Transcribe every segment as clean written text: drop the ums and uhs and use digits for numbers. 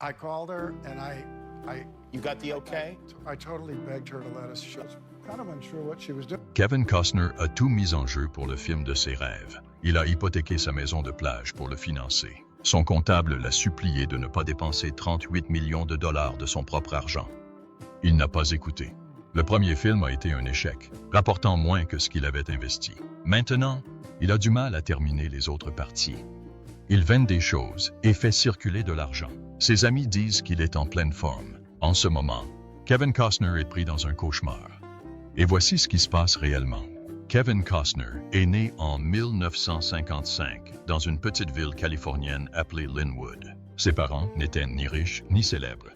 I called her and You got the okay? I totally begged her to let us. She was kind of unsure what she was doing. Kevin Costner a tout mis en jeu pour le film de ses rêves. Il a hypothéqué sa maison de plage pour le financer. Son comptable l'a supplié de ne pas dépenser 38 millions de dollars de son propre argent. Il n'a pas écouté. Le premier film a été un échec, rapportant moins que ce qu'il avait investi. Maintenant, il a du mal à terminer les autres parties. Il vend des choses et fait circuler de l'argent. Ses amis disent qu'il est en pleine forme. En ce moment, Kevin Costner est pris dans un cauchemar. Et voici ce qui se passe réellement. Kevin Costner est né en 1955 dans une petite ville californienne appelée Linwood. Ses parents n'étaient ni riches ni célèbres.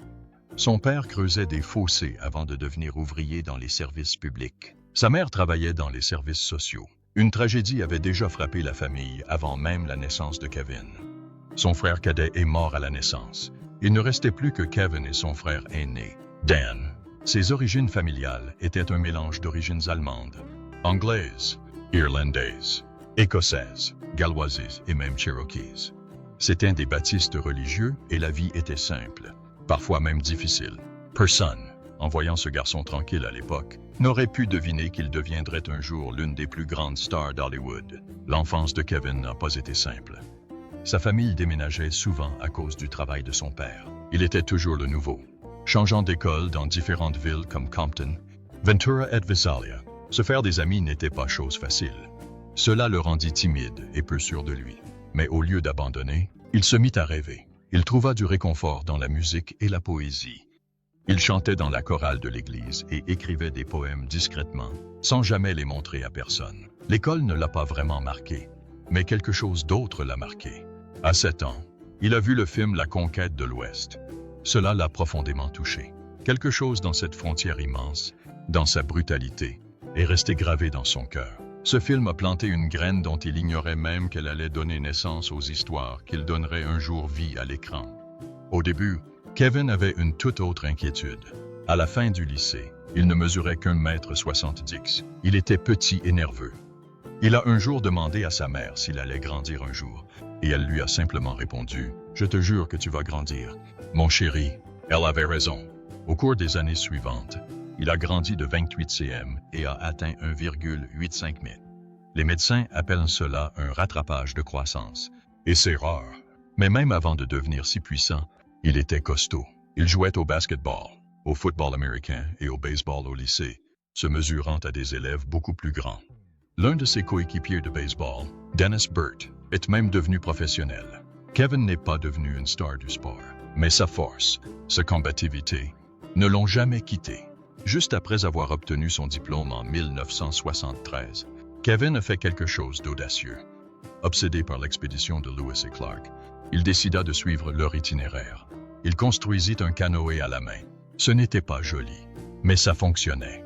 Son père creusait des fossés avant de devenir ouvrier dans les services publics. Sa mère travaillait dans les services sociaux. Une tragédie avait déjà frappé la famille avant même la naissance de Kevin. Son frère cadet est mort à la naissance. Il ne restait plus que Kevin et son frère aîné, Dan. Ses origines familiales étaient un mélange d'origines allemandes, anglaises, irlandaises, écossaises, galloises et même cherokees. C'étaient des baptistes religieux et la vie était simple, parfois même difficile. Personne, en voyant ce garçon tranquille à l'époque, n'aurait pu deviner qu'il deviendrait un jour l'une des plus grandes stars d'Hollywood. L'enfance de Kevin n'a pas été simple. Sa famille déménageait souvent à cause du travail de son père. Il était toujours le nouveau, changeant d'école dans différentes villes comme Compton, Ventura et Visalia. Se faire des amis n'était pas chose facile. Cela le rendit timide et peu sûr de lui. Mais au lieu d'abandonner, il se mit à rêver. Il trouva du réconfort dans la musique et la poésie. Il chantait dans la chorale de l'église et écrivait des poèmes discrètement, sans jamais les montrer à personne. L'école ne l'a pas vraiment marqué, mais quelque chose d'autre l'a marqué. À 7 ans, il a vu le film La Conquête de l'Ouest. Cela l'a profondément touché. Quelque chose dans cette frontière immense, dans sa brutalité, est resté gravé dans son cœur. Ce film a planté une graine dont il ignorait même qu'elle allait donner naissance aux histoires qu'il donnerait un jour vie à l'écran. Au début, Kevin avait une toute autre inquiétude. À la fin du lycée, il ne mesurait qu'1,70 m. Il était petit et nerveux. Il a un jour demandé à sa mère s'il allait grandir un jour, et elle lui a simplement répondu « Je te jure que tu vas grandir. » Mon chéri, elle avait raison. Au cours des années suivantes, il a grandi de 28 cm et a atteint 1,85 m. Les médecins appellent cela un rattrapage de croissance. Et c'est rare. Mais même avant de devenir si puissant, il était costaud. Il jouait au basketball, au football américain et au baseball au lycée, se mesurant à des élèves beaucoup plus grands. L'un de ses coéquipiers de baseball, Dennis Burt, est même devenu professionnel. Kevin n'est pas devenu une star du sport, mais sa force, sa combativité, ne l'ont jamais quitté. Juste après avoir obtenu son diplôme en 1973, Kevin a fait quelque chose d'audacieux. Obsédé par l'expédition de Lewis et Clark, il décida de suivre leur itinéraire. Il construisit un canoë à la main. Ce n'était pas joli, mais ça fonctionnait.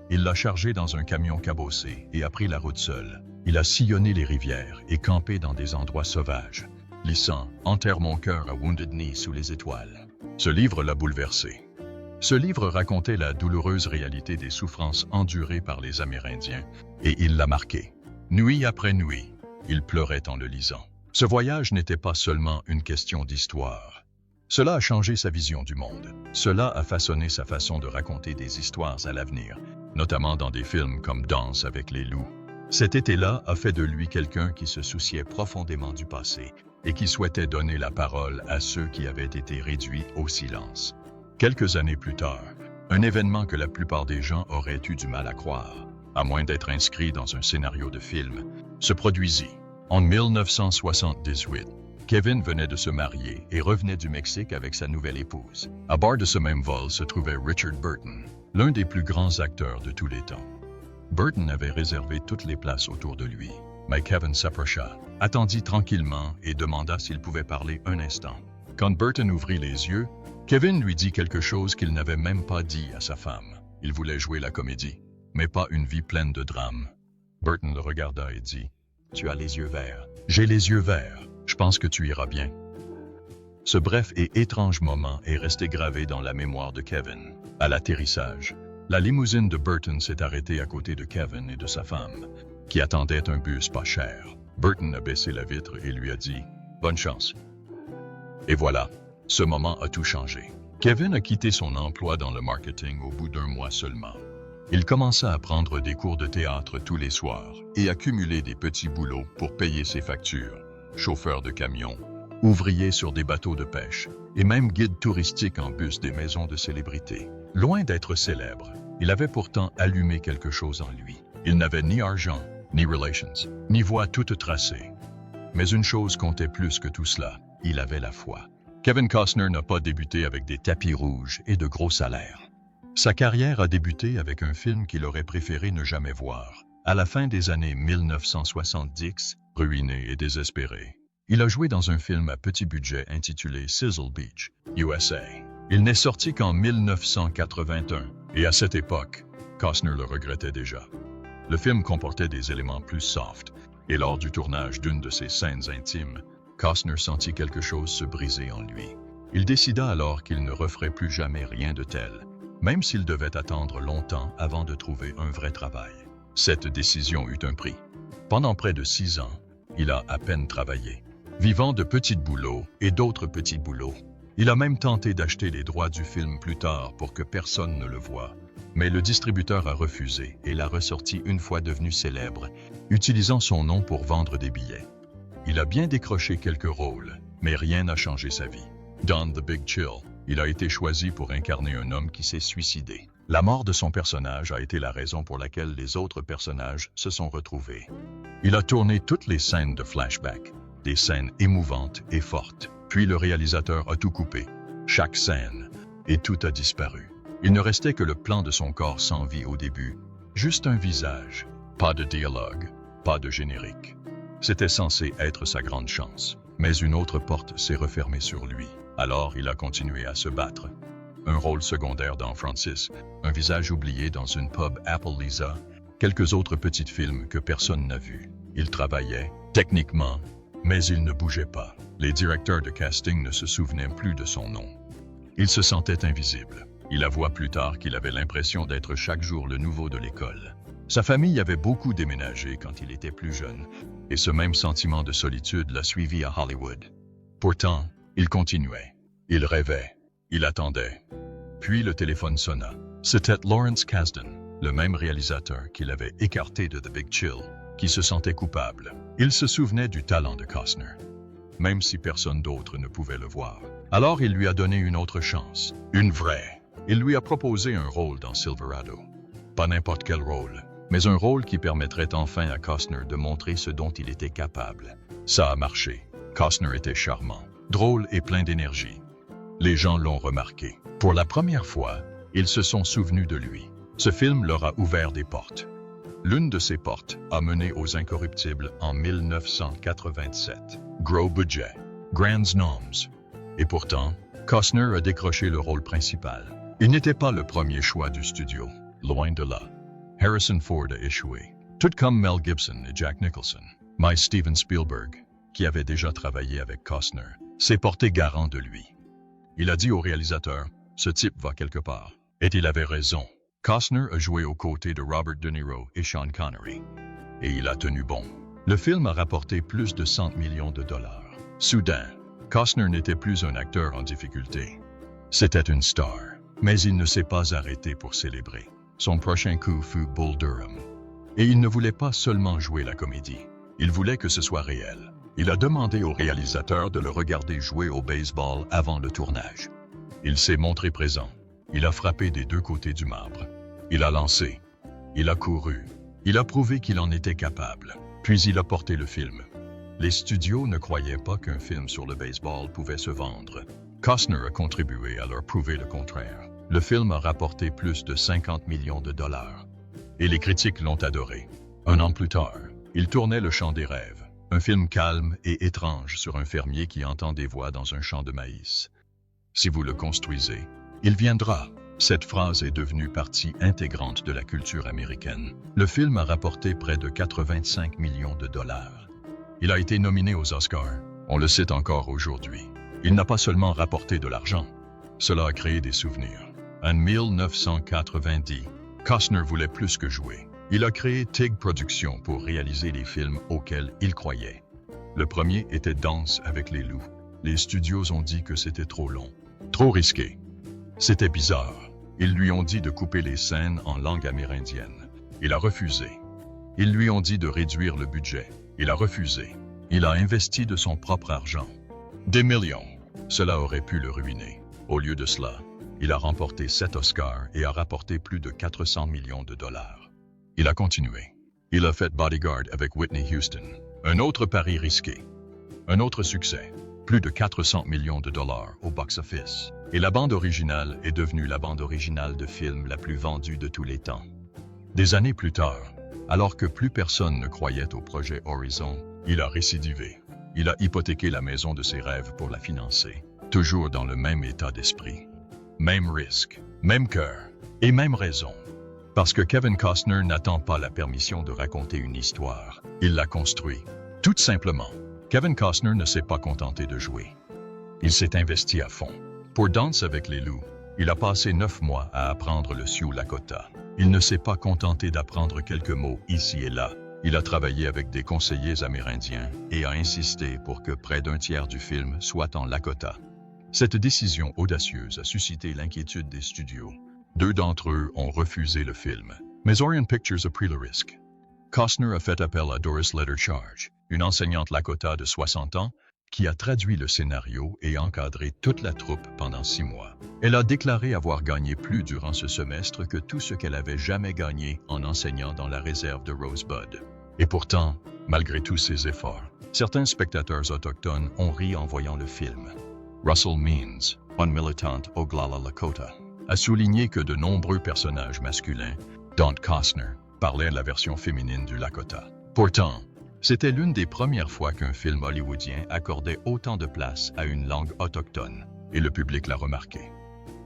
Il l'a chargé dans un camion cabossé et a pris la route seul. Il a sillonné les rivières et campé dans des endroits sauvages, glissant « Enterre mon cœur à Wounded Knee sous les étoiles ». Ce livre l'a bouleversé. Ce livre racontait la douloureuse réalité des souffrances endurées par les Amérindiens et il l'a marqué. Nuit après nuit, il pleurait en le lisant. Ce voyage n'était pas seulement une question d'histoire. Cela a changé sa vision du monde. Cela a façonné sa façon de raconter des histoires à l'avenir, notamment dans des films comme Danse avec les loups. Cet été-là a fait de lui quelqu'un qui se souciait profondément du passé et qui souhaitait donner la parole à ceux qui avaient été réduits au silence. Quelques années plus tard, un événement que la plupart des gens auraient eu du mal à croire, à moins d'être inscrit dans un scénario de film, se produisit. En 1978, Kevin venait de se marier et revenait du Mexique avec sa nouvelle épouse. À bord de ce même vol se trouvait Richard Burton, l'un des plus grands acteurs de tous les temps. Burton avait réservé toutes les places autour de lui, mais Kevin s'approcha, attendit tranquillement et demanda s'il pouvait parler un instant. Quand Burton ouvrit les yeux, Kevin lui dit quelque chose qu'il n'avait même pas dit à sa femme. Il voulait jouer la comédie, mais pas une vie pleine de drames. Burton le regarda et dit « Tu as les yeux verts. »« J'ai les yeux verts. Je pense que tu iras bien. » Ce bref et étrange moment est resté gravé dans la mémoire de Kevin. À l'atterrissage, la limousine de Burton s'est arrêtée à côté de Kevin et de sa femme, qui attendaient un bus pas cher. Burton a baissé la vitre et lui a dit « Bonne chance. » Et voilà. Ce moment a tout changé. Kevin a quitté son emploi dans le marketing au bout d'un mois seulement. Il commença à prendre des cours de théâtre tous les soirs et accumuler des petits boulots pour payer ses factures. Chauffeur de camion, ouvrier sur des bateaux de pêche et même guide touristique en bus des maisons de célébrités. Loin d'être célèbre, il avait pourtant allumé quelque chose en lui. Il n'avait ni argent, ni relations, ni voix toute tracée. Mais une chose comptait plus que tout cela, il avait la foi. Kevin Costner n'a pas débuté avec des tapis rouges et de gros salaires. Sa carrière a débuté avec un film qu'il aurait préféré ne jamais voir. À la fin des années 1970, ruiné et désespéré, il a joué dans un film à petit budget intitulé Sizzle Beach, USA. Il n'est sorti qu'en 1981, et à cette époque, Costner le regrettait déjà. Le film comportait des éléments plus soft, et lors du tournage d'une de ses scènes intimes, Costner sentit quelque chose se briser en lui. Il décida alors qu'il ne referait plus jamais rien de tel, même s'il devait attendre longtemps avant de trouver un vrai travail. Cette décision eut un prix. Pendant près de 6 ans, il a à peine travaillé, vivant de petits boulots et d'autres petits boulots. Il a même tenté d'acheter les droits du film plus tard pour que personne ne le voie. Mais le distributeur a refusé et l'a ressorti une fois devenu célèbre, utilisant son nom pour vendre des billets. Il a bien décroché quelques rôles, mais rien n'a changé sa vie. Dans The Big Chill, il a été choisi pour incarner un homme qui s'est suicidé. La mort de son personnage a été la raison pour laquelle les autres personnages se sont retrouvés. Il a tourné toutes les scènes de flashback, des scènes émouvantes et fortes. Puis le réalisateur a tout coupé, chaque scène, et tout a disparu. Il ne restait que le plan de son corps sans vie au début, juste un visage, pas de dialogue, pas de générique. C'était censé être sa grande chance, mais une autre porte s'est refermée sur lui. Alors il a continué à se battre. Un rôle secondaire dans Francis, un visage oublié dans une pub Apple Lisa, quelques autres petits films que personne n'a vus. Il travaillait, techniquement, mais il ne bougeait pas. Les directeurs de casting ne se souvenaient plus de son nom. Il se sentait invisible. Il avoua plus tard qu'il avait l'impression d'être chaque jour le nouveau de l'école. Sa famille avait beaucoup déménagé quand il était plus jeune, et ce même sentiment de solitude l'a suivi à Hollywood. Pourtant, il continuait. Il rêvait. Il attendait. Puis le téléphone sonna. C'était Lawrence Kasdan, le même réalisateur qu'il avait écarté de The Big Chill, qui se sentait coupable. Il se souvenait du talent de Costner, même si personne d'autre ne pouvait le voir. Alors il lui a donné une autre chance, une vraie. Il lui a proposé un rôle dans Silverado. Pas n'importe quel rôle, mais un rôle qui permettrait enfin à Costner de montrer ce dont il était capable. Ça a marché. Costner était charmant, drôle et plein d'énergie. Les gens l'ont remarqué. Pour la première fois, ils se sont souvenus de lui. Ce film leur a ouvert des portes. L'une de ces portes a mené aux Incorruptibles en 1987. Gros budget, grands noms. Et pourtant, Costner a décroché le rôle principal. Il n'était pas le premier choix du studio, loin de là. Harrison Ford a échoué, tout comme Mel Gibson et Jack Nicholson. Mais Steven Spielberg, qui avait déjà travaillé avec Costner, s'est porté garant de lui. Il a dit au réalisateur, « Ce type va quelque part. » Et il avait raison. Costner a joué aux côtés de Robert De Niro et Sean Connery. Et il a tenu bon. Le film a rapporté plus de 100 millions de dollars. Soudain, Costner n'était plus un acteur en difficulté. C'était une star. Mais il ne s'est pas arrêté pour célébrer. Son prochain coup fut Bull Durham. Et il ne voulait pas seulement jouer la comédie. Il voulait que ce soit réel. Il a demandé au réalisateur de le regarder jouer au baseball avant le tournage. Il s'est montré présent. Il a frappé des deux côtés du marbre. Il a lancé. Il a couru. Il a prouvé qu'il en était capable. Puis il a porté le film. Les studios ne croyaient pas qu'un film sur le baseball pouvait se vendre. Costner a contribué à leur prouver le contraire. Le film a rapporté plus de 50 millions de dollars. Et les critiques l'ont adoré. Un an plus tard, il tournait Le Chant des rêves, un film calme et étrange sur un fermier qui entend des voix dans un champ de maïs. Si vous le construisez, il viendra. Cette phrase est devenue partie intégrante de la culture américaine. Le film a rapporté près de 85 millions de dollars. Il a été nominé aux Oscars. On le cite encore aujourd'hui. Il n'a pas seulement rapporté de l'argent. Cela a créé des souvenirs. En 1990, Costner voulait plus que jouer. Il a créé TIG Productions pour réaliser les films auxquels il croyait. Le premier était Danse avec les loups. Les studios ont dit que c'était trop long, trop risqué. C'était bizarre. Ils lui ont dit de couper les scènes en langue amérindienne. Il a refusé. Ils lui ont dit de réduire le budget. Il a refusé. Il a investi de son propre argent. Des millions. Cela aurait pu le ruiner. Au lieu de cela, il a remporté 7 Oscars et a rapporté plus de 400 millions de dollars. Il a continué. Il a fait Bodyguard avec Whitney Houston. Un autre pari risqué. Un autre succès. Plus de 400 millions de dollars au box-office. Et la bande originale est devenue la bande originale de film la plus vendue de tous les temps. Des années plus tard, alors que plus personne ne croyait au projet Horizon, il a récidivé. Il a hypothéqué la maison de ses rêves pour la financer. Toujours dans le même état d'esprit. Même risque, même cœur et même raison. Parce que Kevin Costner n'attend pas la permission de raconter une histoire. Il la construit. Tout simplement. Kevin Costner ne s'est pas contenté de jouer. Il s'est investi à fond. Pour Danse avec les loups, il a passé 9 mois à apprendre le Sioux Lakota. Il ne s'est pas contenté d'apprendre quelques mots ici et là. Il a travaillé avec des conseillers amérindiens et a insisté pour que près d'un tiers du film soit en Lakota. Cette décision audacieuse a suscité l'inquiétude des studios. 2 d'entre eux ont refusé le film, mais Orion Pictures a pris le risque. Costner a fait appel à Doris Leder-Charge, une enseignante Lakota de 60 ans, qui a traduit le scénario et encadré toute la troupe pendant 6 mois. Elle a déclaré avoir gagné plus durant ce semestre que tout ce qu'elle avait jamais gagné en enseignant dans la réserve de Rosebud. Et pourtant, malgré tous ses efforts, certains spectateurs autochtones ont ri en voyant le film. Russell Means, une militante Oglala Lakota, a souligné que de nombreux personnages masculins, dont Costner, parlaient la version féminine du Lakota. Pourtant, c'était l'une des premières fois qu'un film hollywoodien accordait autant de place à une langue autochtone, et le public l'a remarqué.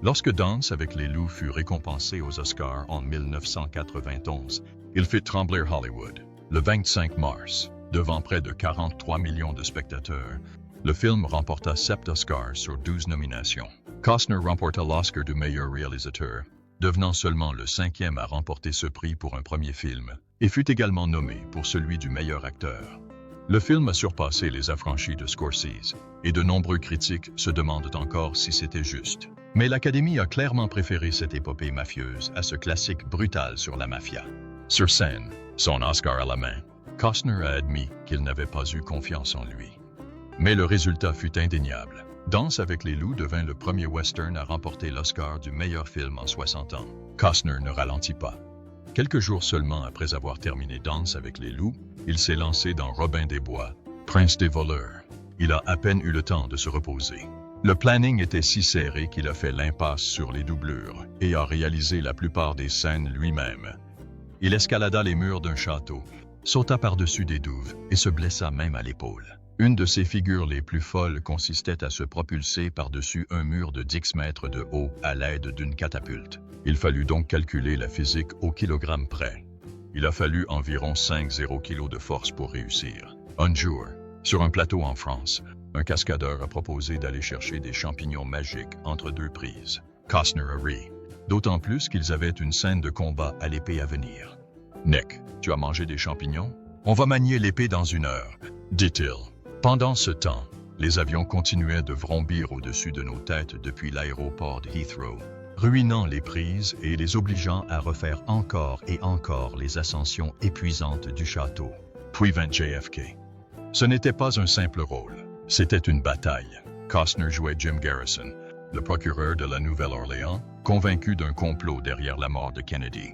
Lorsque Danse avec les loups fut récompensé aux Oscars en 1991, il fit trembler Hollywood. Le 25 mars, devant près de 43 millions de spectateurs, le film remporta 7 Oscars sur 12 nominations. Costner remporta l'Oscar du meilleur réalisateur, devenant seulement le 5e à remporter ce prix pour un premier film, et fut également nommé pour celui du meilleur acteur. Le film a surpassé Les Affranchis de Scorsese, et de nombreux critiques se demandent encore si c'était juste. Mais l'Académie a clairement préféré cette épopée mafieuse à ce classique brutal sur la mafia. Sur scène, son Oscar à la main, Costner a admis qu'il n'avait pas eu confiance en lui. Mais le résultat fut indéniable. Danse avec les loups devint le premier western à remporter l'Oscar du meilleur film en 60 ans. Costner ne ralentit pas. Quelques jours seulement après avoir terminé Danse avec les loups, il s'est lancé dans Robin des Bois, Prince des voleurs. Il a à peine eu le temps de se reposer. Le planning était si serré qu'il a fait l'impasse sur les doublures et a réalisé la plupart des scènes lui-même. Il escalada les murs d'un château, sauta par-dessus des douves et se blessa même à l'épaule. Une de ses figures les plus folles consistait à se propulser par-dessus un mur de 10 mètres de haut à l'aide d'une catapulte. Il fallut donc calculer la physique au kilogramme près. Il a fallu environ 5,0 kg de force pour réussir. Un jour, sur un plateau en France, un cascadeur a proposé d'aller chercher des champignons magiques entre 2 prises. Costner a ri, d'autant plus qu'ils avaient une scène de combat à l'épée à venir. « Nick, tu as mangé des champignons? On va manier l'épée dans 1 heure, dit-il. Pendant ce temps, les avions continuaient de vrombir au-dessus de nos têtes depuis l'aéroport de Heathrow, ruinant les prises et les obligeant à refaire encore et encore les ascensions épuisantes du château. Puis vint JFK. Ce n'était pas un simple rôle, c'était une bataille. Costner jouait Jim Garrison, le procureur de la Nouvelle-Orléans, convaincu d'un complot derrière la mort de Kennedy.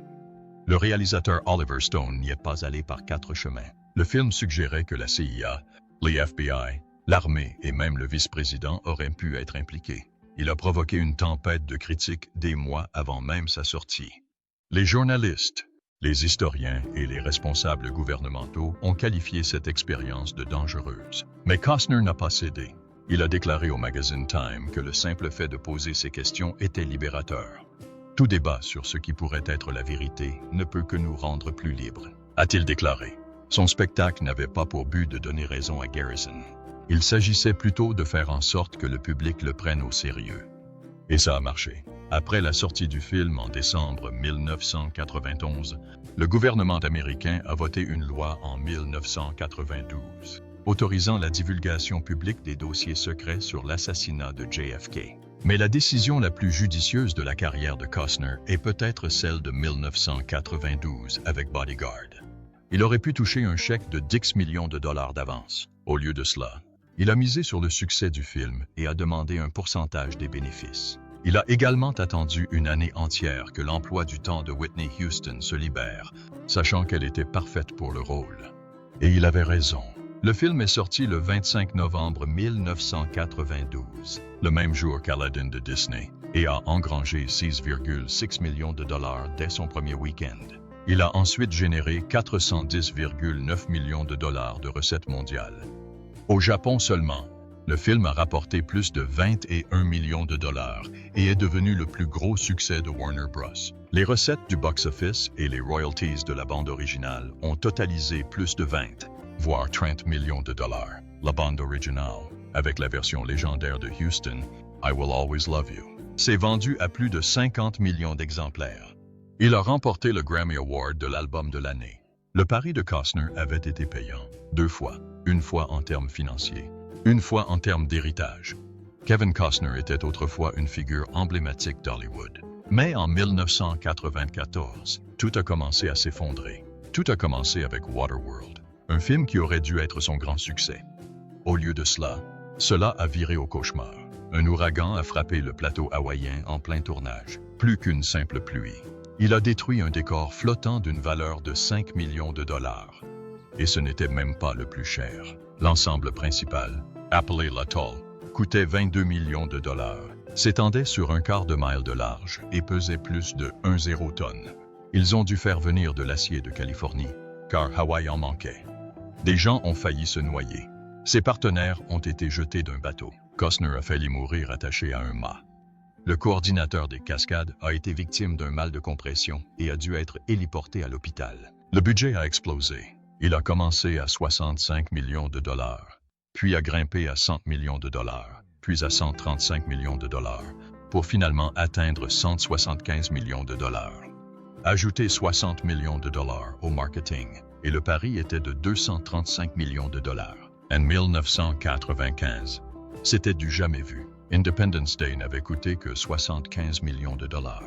Le réalisateur Oliver Stone n'y est pas allé par 4 chemins. Le film suggérait que la CIA, les FBI, l'armée et même le vice-président auraient pu être impliqués. Il a provoqué une tempête de critiques des mois avant même sa sortie. Les journalistes, les historiens et les responsables gouvernementaux ont qualifié cette expérience de dangereuse. Mais Costner n'a pas cédé. Il a déclaré au magazine Time que le simple fait de poser ces questions était libérateur. Tout débat sur ce qui pourrait être la vérité ne peut que nous rendre plus libres, a-t-il déclaré. Son spectacle n'avait pas pour but de donner raison à Garrison. Il s'agissait plutôt de faire en sorte que le public le prenne au sérieux. Et ça a marché. Après la sortie du film en décembre 1991, le gouvernement américain a voté une loi en 1992 autorisant la divulgation publique des dossiers secrets sur l'assassinat de JFK. Mais la décision la plus judicieuse de la carrière de Costner est peut-être celle de 1992 avec Bodyguard. Il aurait pu toucher un chèque de 10 millions de dollars d'avance. Au lieu de cela, il a misé sur le succès du film et a demandé un pourcentage des bénéfices. Il a également attendu une année entière que l'emploi du temps de Whitney Houston se libère, sachant qu'elle était parfaite pour le rôle. Et il avait raison. Le film est sorti le 25 novembre 1992, le même jour qu'Aladdin de Disney, et a engrangé 6,6 millions de dollars dès son premier week-end. Il a ensuite généré 410,9 millions de dollars de recettes mondiales. Au Japon seulement, le film a rapporté plus de 21 millions de dollars et est devenu le plus gros succès de Warner Bros. Les recettes du box-office et les royalties de la bande originale ont totalisé plus de 20, voire 30 millions de dollars. La bande originale, avec la version légendaire de Houston, I Will Always Love You, s'est vendue à plus de 50 millions d'exemplaires. Il a remporté le Grammy Award de l'album de l'année. Le pari de Costner avait été payant, 2 fois, une fois en termes financiers, une fois en termes d'héritage. Kevin Costner était autrefois une figure emblématique d'Hollywood. Mais en 1994, tout a commencé à s'effondrer. Tout a commencé avec Waterworld, un film qui aurait dû être son grand succès. Au lieu de cela a viré au cauchemar. Un ouragan a frappé le plateau hawaïen en plein tournage, plus qu'une simple pluie. Il a détruit un décor flottant d'une valeur de 5 millions de dollars. Et ce n'était même pas le plus cher. L'ensemble principal, appelé l'Atoll, coûtait 22 millions de dollars, s'étendait sur un quart de mile de large et pesait plus de 1,0 tonnes. Ils ont dû faire venir de l'acier de Californie, car Hawaï en manquait. Des gens ont failli se noyer. Ses partenaires ont été jetés d'un bateau. Costner a failli mourir attaché à un mât. Le coordinateur des cascades a été victime d'un mal de compression et a dû être héliporté à l'hôpital. Le budget a explosé. Il a commencé à 65 millions de dollars, puis a grimpé à 100 millions de dollars, puis à 135 millions de dollars, pour finalement atteindre 175 millions de dollars. Ajoutez 60 millions de dollars au marketing, et le pari était de 235 millions de dollars. En 1995, c'était du jamais vu. Independence Day n'avait coûté que 75 millions de dollars.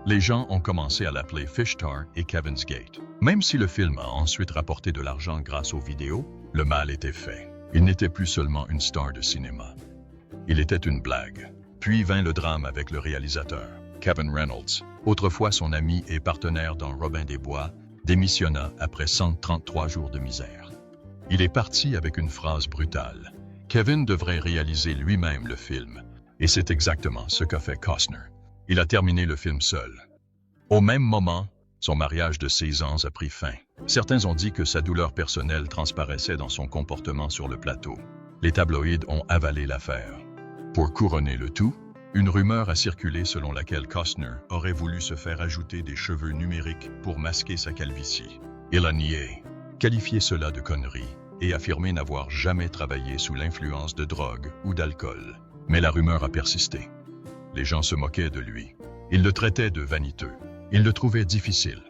Les gens ont commencé à l'appeler Fishtar et Kevin's Gate. Même si le film a ensuite rapporté de l'argent grâce aux vidéos, le mal était fait. Il n'était plus seulement une star de cinéma. Il était une blague. Puis vint le drame avec le réalisateur. Kevin Reynolds, autrefois son ami et partenaire dans Robin des Bois, démissionna après 133 jours de misère. Il est parti avec une phrase brutale. Kevin devrait réaliser lui-même le film. Et c'est exactement ce qu'a fait Costner. Il a terminé le film seul. Au même moment, son mariage de 16 ans a pris fin. Certains ont dit que sa douleur personnelle transparaissait dans son comportement sur le plateau. Les tabloïds ont avalé l'affaire. Pour couronner le tout, une rumeur a circulé selon laquelle Costner aurait voulu se faire ajouter des cheveux numériques pour masquer sa calvitie. Il a nié, qualifié cela de connerie et affirmé n'avoir jamais travaillé sous l'influence de drogue ou d'alcool. Mais la rumeur a persisté. Les gens se moquaient de lui. Ils le traitaient de vaniteux. Ils le trouvaient difficile.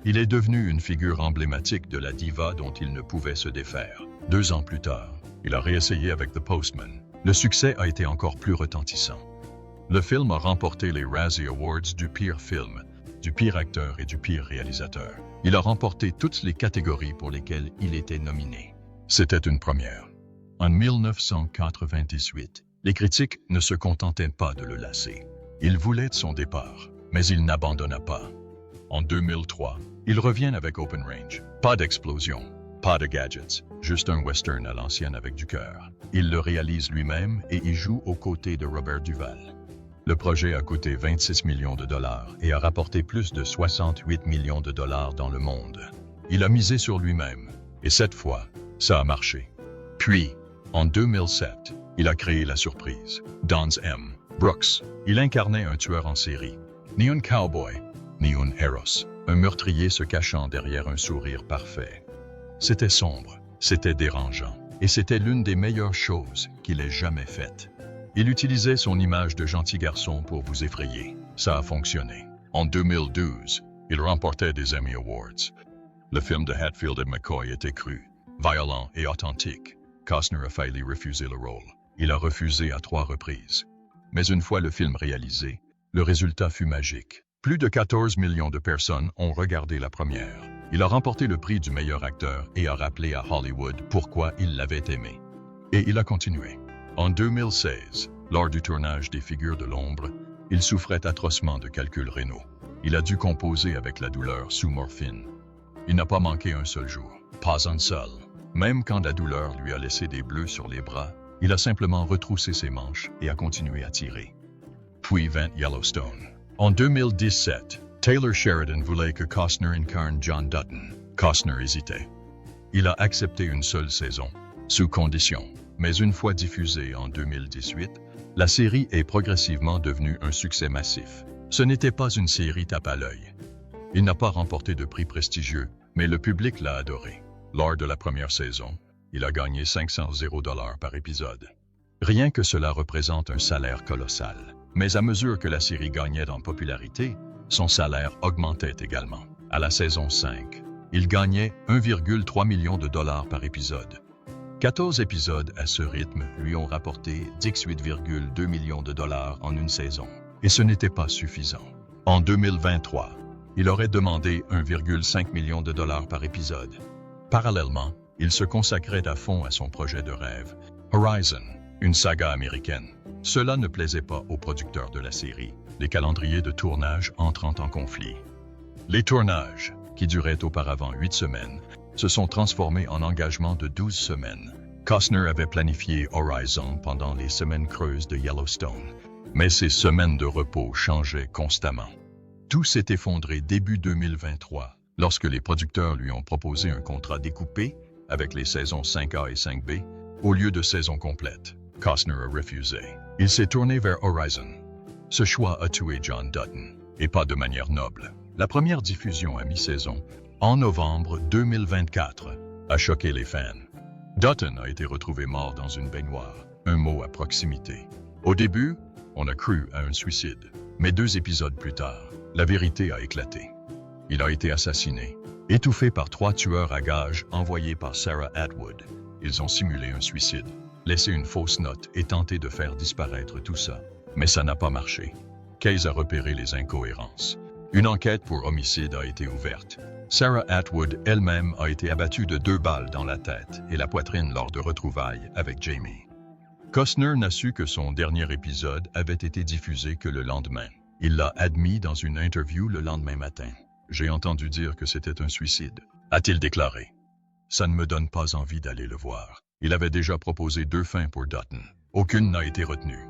Il est devenu une figure emblématique de la diva dont il ne pouvait se défaire. 2 ans plus tard, il a réessayé avec The Postman. Le succès a été encore plus retentissant. Le film a remporté les Razzie Awards du pire film, du pire acteur et du pire réalisateur. Il a remporté toutes les catégories pour lesquelles il était nominé. C'était une première. En 1998, les critiques ne se contentaient pas de le lasser. Ils voulaient son départ, mais il n'abandonna pas. En 2003, il revient avec Open Range. Pas d'explosion, pas de gadgets, juste un western à l'ancienne avec du cœur. Il le réalise lui-même et y joue aux côtés de Robert Duvall. Le projet a coûté 26 millions de dollars et a rapporté plus de 68 millions de dollars dans le monde. Il a misé sur lui-même, et cette fois, ça a marché. Puis, en 2007, il a créé la surprise. Don's M. Brooks. Il incarnait un tueur en série. Ni un cowboy, ni un héros. Un meurtrier se cachant derrière un sourire parfait. C'était sombre, c'était dérangeant, et c'était l'une des meilleures choses qu'il ait jamais faites. Il utilisait son image de gentil garçon pour vous effrayer. Ça a fonctionné. En 2012, il remportait des Emmy Awards. Le film de Hatfield et McCoy était cru, violent et authentique. Costner a failli refuser le rôle. Il a refusé à 3 reprises. Mais une fois le film réalisé, le résultat fut magique. Plus de 14 millions de personnes ont regardé la première. Il a remporté le prix du meilleur acteur et a rappelé à Hollywood pourquoi il l'avait aimé. Et il a continué. En 2016, lors du tournage des Figures de l'ombre, il souffrait atrocement de calculs rénaux. Il a dû composer avec la douleur sous morphine. Il n'a pas manqué un seul jour, pas un seul. Même quand la douleur lui a laissé des bleus sur les bras, il a simplement retroussé ses manches et a continué à tirer. Puis vint Yellowstone. En 2017, Taylor Sheridan voulait que Costner incarne John Dutton. Costner hésitait. Il a accepté une seule saison, sous condition. Mais une fois diffusée en 2018, la série est progressivement devenue un succès massif. Ce n'était pas une série tape à l'œil. Il n'a pas remporté de prix prestigieux, mais le public l'a adoré. Lors de la première saison, il a gagné 500 $ par épisode. Rien que cela représente un salaire colossal. Mais à mesure que la série gagnait en popularité, son salaire augmentait également. À la saison 5, il gagnait 1,3 million de dollars par épisode. 14 épisodes à ce rythme lui ont rapporté 18,2 millions de dollars en une saison. Et ce n'était pas suffisant. En 2023, il aurait demandé 1,5 million de dollars par épisode. Parallèlement, il se consacrait à fond à son projet de rêve, Horizon, une saga américaine. Cela ne plaisait pas aux producteurs de la série, les calendriers de tournage entrant en conflit. Les tournages, qui duraient auparavant 8 semaines, se sont transformés en engagement de 12 semaines. Costner avait planifié Horizon pendant les semaines creuses de Yellowstone, mais ces semaines de repos changeaient constamment. Tout s'est effondré début 2023, lorsque les producteurs lui ont proposé un contrat découpé, avec les saisons 5A et 5B, au lieu de saison complète. Costner a refusé. Il s'est tourné vers Horizon. Ce choix a tué John Dutton, et pas de manière noble. La première diffusion à mi-saison, en novembre 2024, a choqué les fans. Dutton a été retrouvé mort dans une baignoire, un mot à proximité. Au début, on a cru à un suicide, mais 2 épisodes plus tard, la vérité a éclaté. Il a été assassiné, étouffé par 3 tueurs à gages envoyés par Sarah Atwood. Ils ont simulé un suicide, laissé une fausse note et tenté de faire disparaître tout ça. Mais ça n'a pas marché. Case a repéré les incohérences. Une enquête pour homicide a été ouverte. Sarah Atwood elle-même a été abattue de 2 balles dans la tête et la poitrine lors de retrouvailles avec Jamie. Costner n'a su que son dernier épisode avait été diffusé que le lendemain. Il l'a admis dans une interview le lendemain matin. « J'ai entendu dire que c'était un suicide », a-t-il déclaré. « Ça ne me donne pas envie d'aller le voir. » Il avait déjà proposé 2 fins pour Dutton. Aucune n'a été retenue.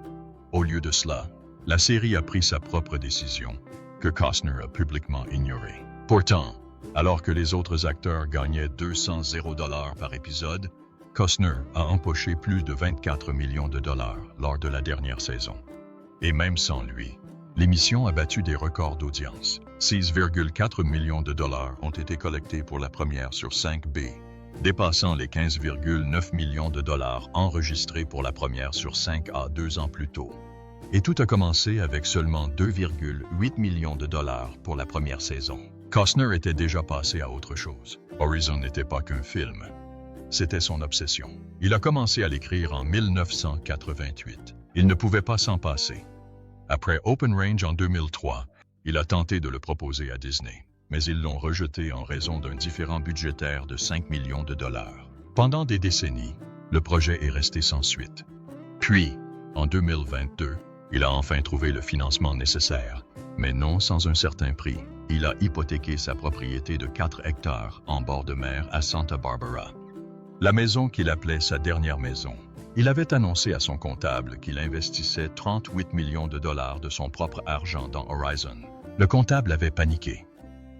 Au lieu de cela, la série a pris sa propre décision, que Costner a publiquement ignorée. Pourtant, alors que les autres acteurs gagnaient 200 $ par épisode, Costner a empoché plus de 24 millions de dollars lors de la dernière saison. Et même sans lui, l'émission a battu des records d'audience. 6,4 millions de dollars ont été collectés pour la première sur 5B, dépassant les 15,9 millions de dollars enregistrés pour la première sur 5A 2 ans plus tôt. Et tout a commencé avec seulement 2,8 millions de dollars pour la première saison. Costner était déjà passé à autre chose. Horizon n'était pas qu'un film. C'était son obsession. Il a commencé à l'écrire en 1988. Il ne pouvait pas s'en passer. Après Open Range en 2003, il a tenté de le proposer à Disney, mais ils l'ont rejeté en raison d'un différend budgétaire de 5 millions de dollars. Pendant des décennies, le projet est resté sans suite. Puis, en 2022, il a enfin trouvé le financement nécessaire, mais non sans un certain prix. Il a hypothéqué sa propriété de 4 hectares en bord de mer à Santa Barbara. La maison qu'il appelait sa dernière maison. Il avait annoncé à son comptable qu'il investissait 38 millions de dollars de son propre argent dans Horizon. Le comptable avait paniqué.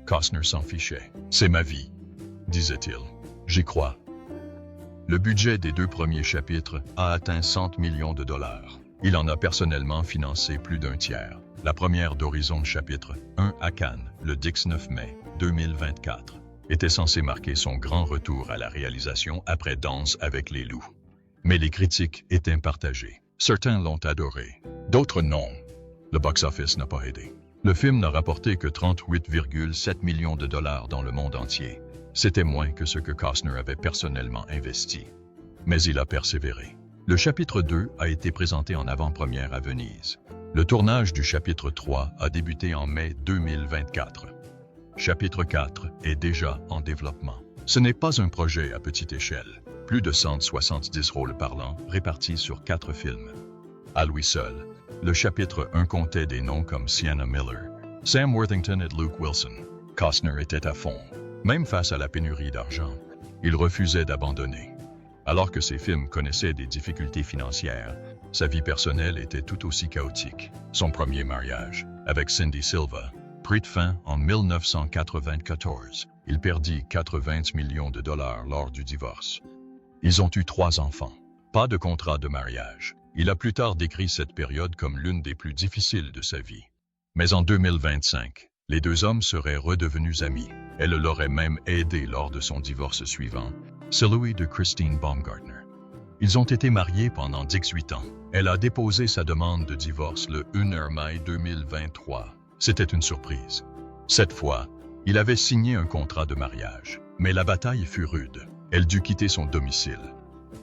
Costner s'en fichait. « C'est ma vie », disait-il. « J'y crois. » Le budget des 2 premiers chapitres a atteint 100 millions de dollars. Il en a personnellement financé plus d'un tiers. La première d'Horizon chapitre 1 à Cannes, le 19 mai 2024, était censée marquer son grand retour à la réalisation après Danse avec les loups. Mais les critiques étaient partagées. Certains l'ont adoré, d'autres non. Le box-office n'a pas aidé. Le film n'a rapporté que 38,7 millions de dollars dans le monde entier. C'était moins que ce que Costner avait personnellement investi. mais il a persévéré. Le chapitre 2 a été présenté en avant-première à Venise. Le tournage du chapitre 3 a débuté en mai 2024. Chapitre 4 est déjà en développement. Ce n'est pas un projet à petite échelle. Plus de 170 rôles parlants répartis sur 4 films. À lui seul, le chapitre 1 comptait des noms comme Sienna Miller, Sam Worthington et Luke Wilson. Costner était à fond. Même face à la pénurie d'argent, il refusait d'abandonner. Alors que ses films connaissaient des difficultés financières, sa vie personnelle était tout aussi chaotique. Son premier mariage, avec Cindy Silva, prit fin en 1994. Il perdit 80 millions de dollars lors du divorce. Ils ont eu 3 enfants. Pas de contrat de mariage. Il a plus tard décrit cette période comme l'une des plus difficiles de sa vie. Mais en 2025, les 2 hommes seraient redevenus amis. Elle l'aurait même aidé lors de son divorce suivant, celui de Christine Baumgartner. Ils ont été mariés pendant 18 ans. Elle a déposé sa demande de divorce le 1 mai 2023. C'était une surprise. Cette fois, il avait signé un contrat de mariage. Mais la bataille fut rude. Elle dut quitter son domicile.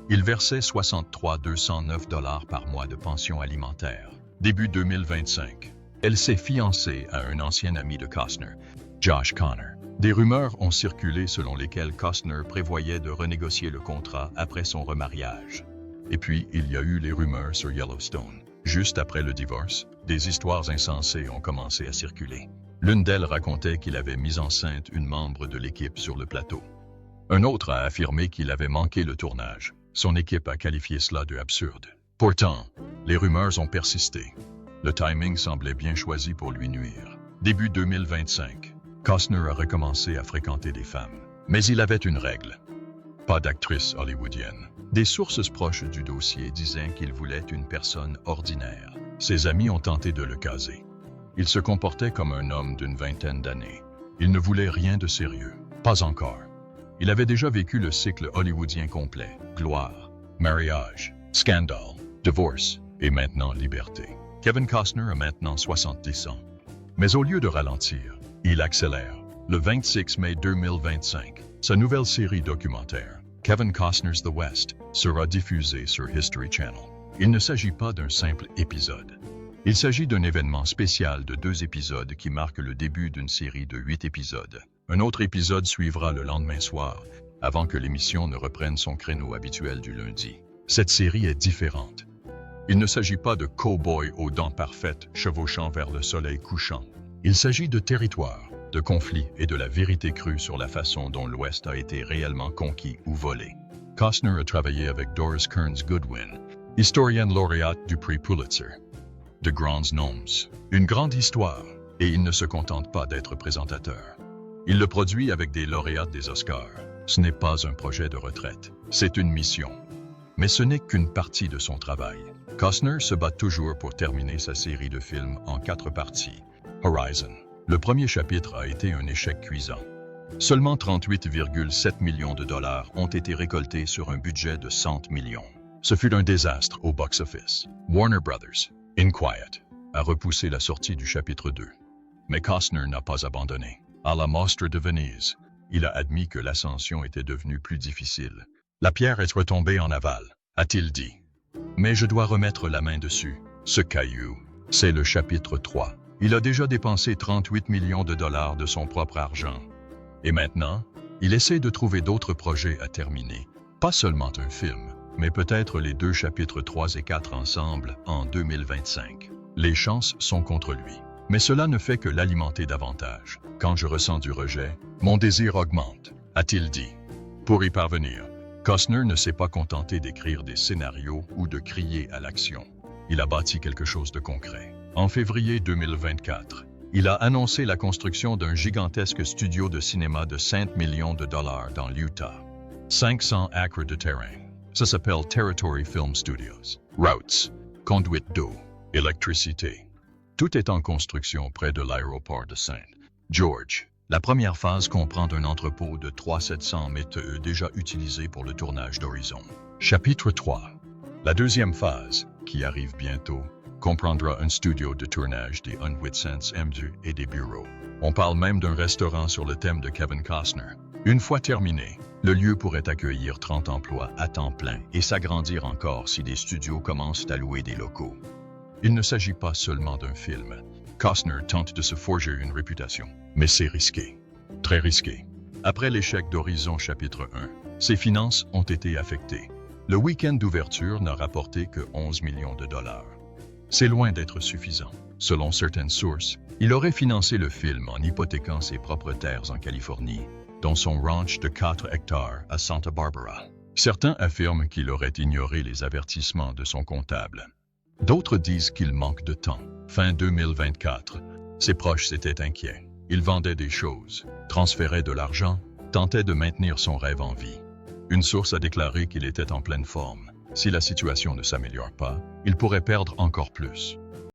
Il versait 63,209 $ par mois de pension alimentaire. Début 2025, elle s'est fiancée à un ancien ami de Costner, Josh Connor. Des rumeurs ont circulé selon lesquelles Costner prévoyait de renégocier le contrat après son remariage. Et puis, il y a eu les rumeurs sur Yellowstone. Juste après le divorce, des histoires insensées ont commencé à circuler. L'une d'elles racontait qu'il avait mis enceinte une membre de l'équipe sur le plateau. Un autre a affirmé qu'il avait manqué le tournage. Son équipe a qualifié cela de absurde. Pourtant, les rumeurs ont persisté. Le timing semblait bien choisi pour lui nuire. Début 2025, Costner a recommencé à fréquenter des femmes. Mais il avait une règle. Pas d'actrice hollywoodienne. Des sources proches du dossier disaient qu'il voulait une personne ordinaire. Ses amis ont tenté de le caser. Il se comportait comme un homme d'une vingtaine d'années. Il ne voulait rien de sérieux. Pas encore. Il avait déjà vécu le cycle hollywoodien complet. Gloire, mariage, scandale, divorce et maintenant liberté. Kevin Costner a maintenant 70 ans. Mais au lieu de ralentir, il accélère. Le 26 mai 2025, sa nouvelle série documentaire, Kevin Costner's The West, sera diffusée sur History Channel. Il ne s'agit pas d'un simple épisode. Il s'agit d'un événement spécial de 2 épisodes qui marque le début d'une série de 8 épisodes. Un autre épisode suivra le lendemain soir, avant que l'émission ne reprenne son créneau habituel du lundi. Cette série est différente. Il ne s'agit pas de cow-boys aux dents parfaites chevauchant vers le soleil couchant. Il s'agit de territoire, de conflits et de la vérité crue sur la façon dont l'Ouest a été réellement conquis ou volé. Costner a travaillé avec Doris Kearns Goodwin, historienne lauréate du prix Pulitzer. De grands noms, une grande histoire, et il ne se contente pas d'être présentateur. Il le produit avec des lauréates des Oscars. Ce n'est pas un projet de retraite, c'est une mission. Mais ce n'est qu'une partie de son travail. Costner se bat toujours pour terminer sa série de films en 4 parties. Horizon. Le premier chapitre a été un échec cuisant. Seulement 38,7 millions de dollars ont été récoltés sur un budget de 100 millions. Ce fut un désastre au box-office. Warner Brothers, In Quiet, a repoussé la sortie du chapitre 2. Mais Costner n'a pas abandonné. À la Mostra de Venise, il a admis que l'ascension était devenue plus difficile. La pierre est retombée en aval, a-t-il dit. Mais je dois remettre la main dessus. Ce caillou, c'est le chapitre 3. Il a déjà dépensé 38 millions de dollars de son propre argent. Et maintenant, il essaie de trouver d'autres projets à terminer. Pas seulement un film, mais peut-être les 2 chapitres 3 et 4 ensemble en 2025. Les chances sont contre lui. Mais cela ne fait que l'alimenter davantage. Quand je ressens du rejet, mon désir augmente, a-t-il dit. Pour y parvenir, Costner ne s'est pas contenté d'écrire des scénarios ou de crier à l'action. Il a bâti quelque chose de concret. En février 2024, il a annoncé la construction d'un gigantesque studio de cinéma de 5 millions de dollars dans l'Utah. 500 acres de terrain. Ça s'appelle Territory Film Studios. Routes, conduite d'eau, électricité. Tout est en construction près de l'aéroport de St. George. La première phase comprend un entrepôt de 3700 mètres déjà utilisé pour le tournage d'Horizon. Chapitre 3. La deuxième phase, qui arrive bientôt, comprendra un studio de tournage des Unwitsense M2 et des bureaux. On parle même d'un restaurant sur le thème de Kevin Costner. Une fois terminé, le lieu pourrait accueillir 30 emplois à temps plein et s'agrandir encore si des studios commencent à louer des locaux. Il ne s'agit pas seulement d'un film. Costner tente de se forger une réputation, mais c'est risqué. Très risqué. Après l'échec d'Horizon chapitre 1, ses finances ont été affectées. Le week-end d'ouverture n'a rapporté que 11 millions de dollars. C'est loin d'être suffisant. Selon certaines sources, il aurait financé le film en hypothéquant ses propres terres en Californie, dont son ranch de 4 hectares à Santa Barbara. Certains affirment qu'il aurait ignoré les avertissements de son comptable. D'autres disent qu'il manque de temps. Fin 2024, ses proches s'étaient inquiets. Il vendait des choses, transférait de l'argent, tentait de maintenir son rêve en vie. Une source a déclaré qu'il était en pleine forme. Si la situation ne s'améliore pas, il pourrait perdre encore plus.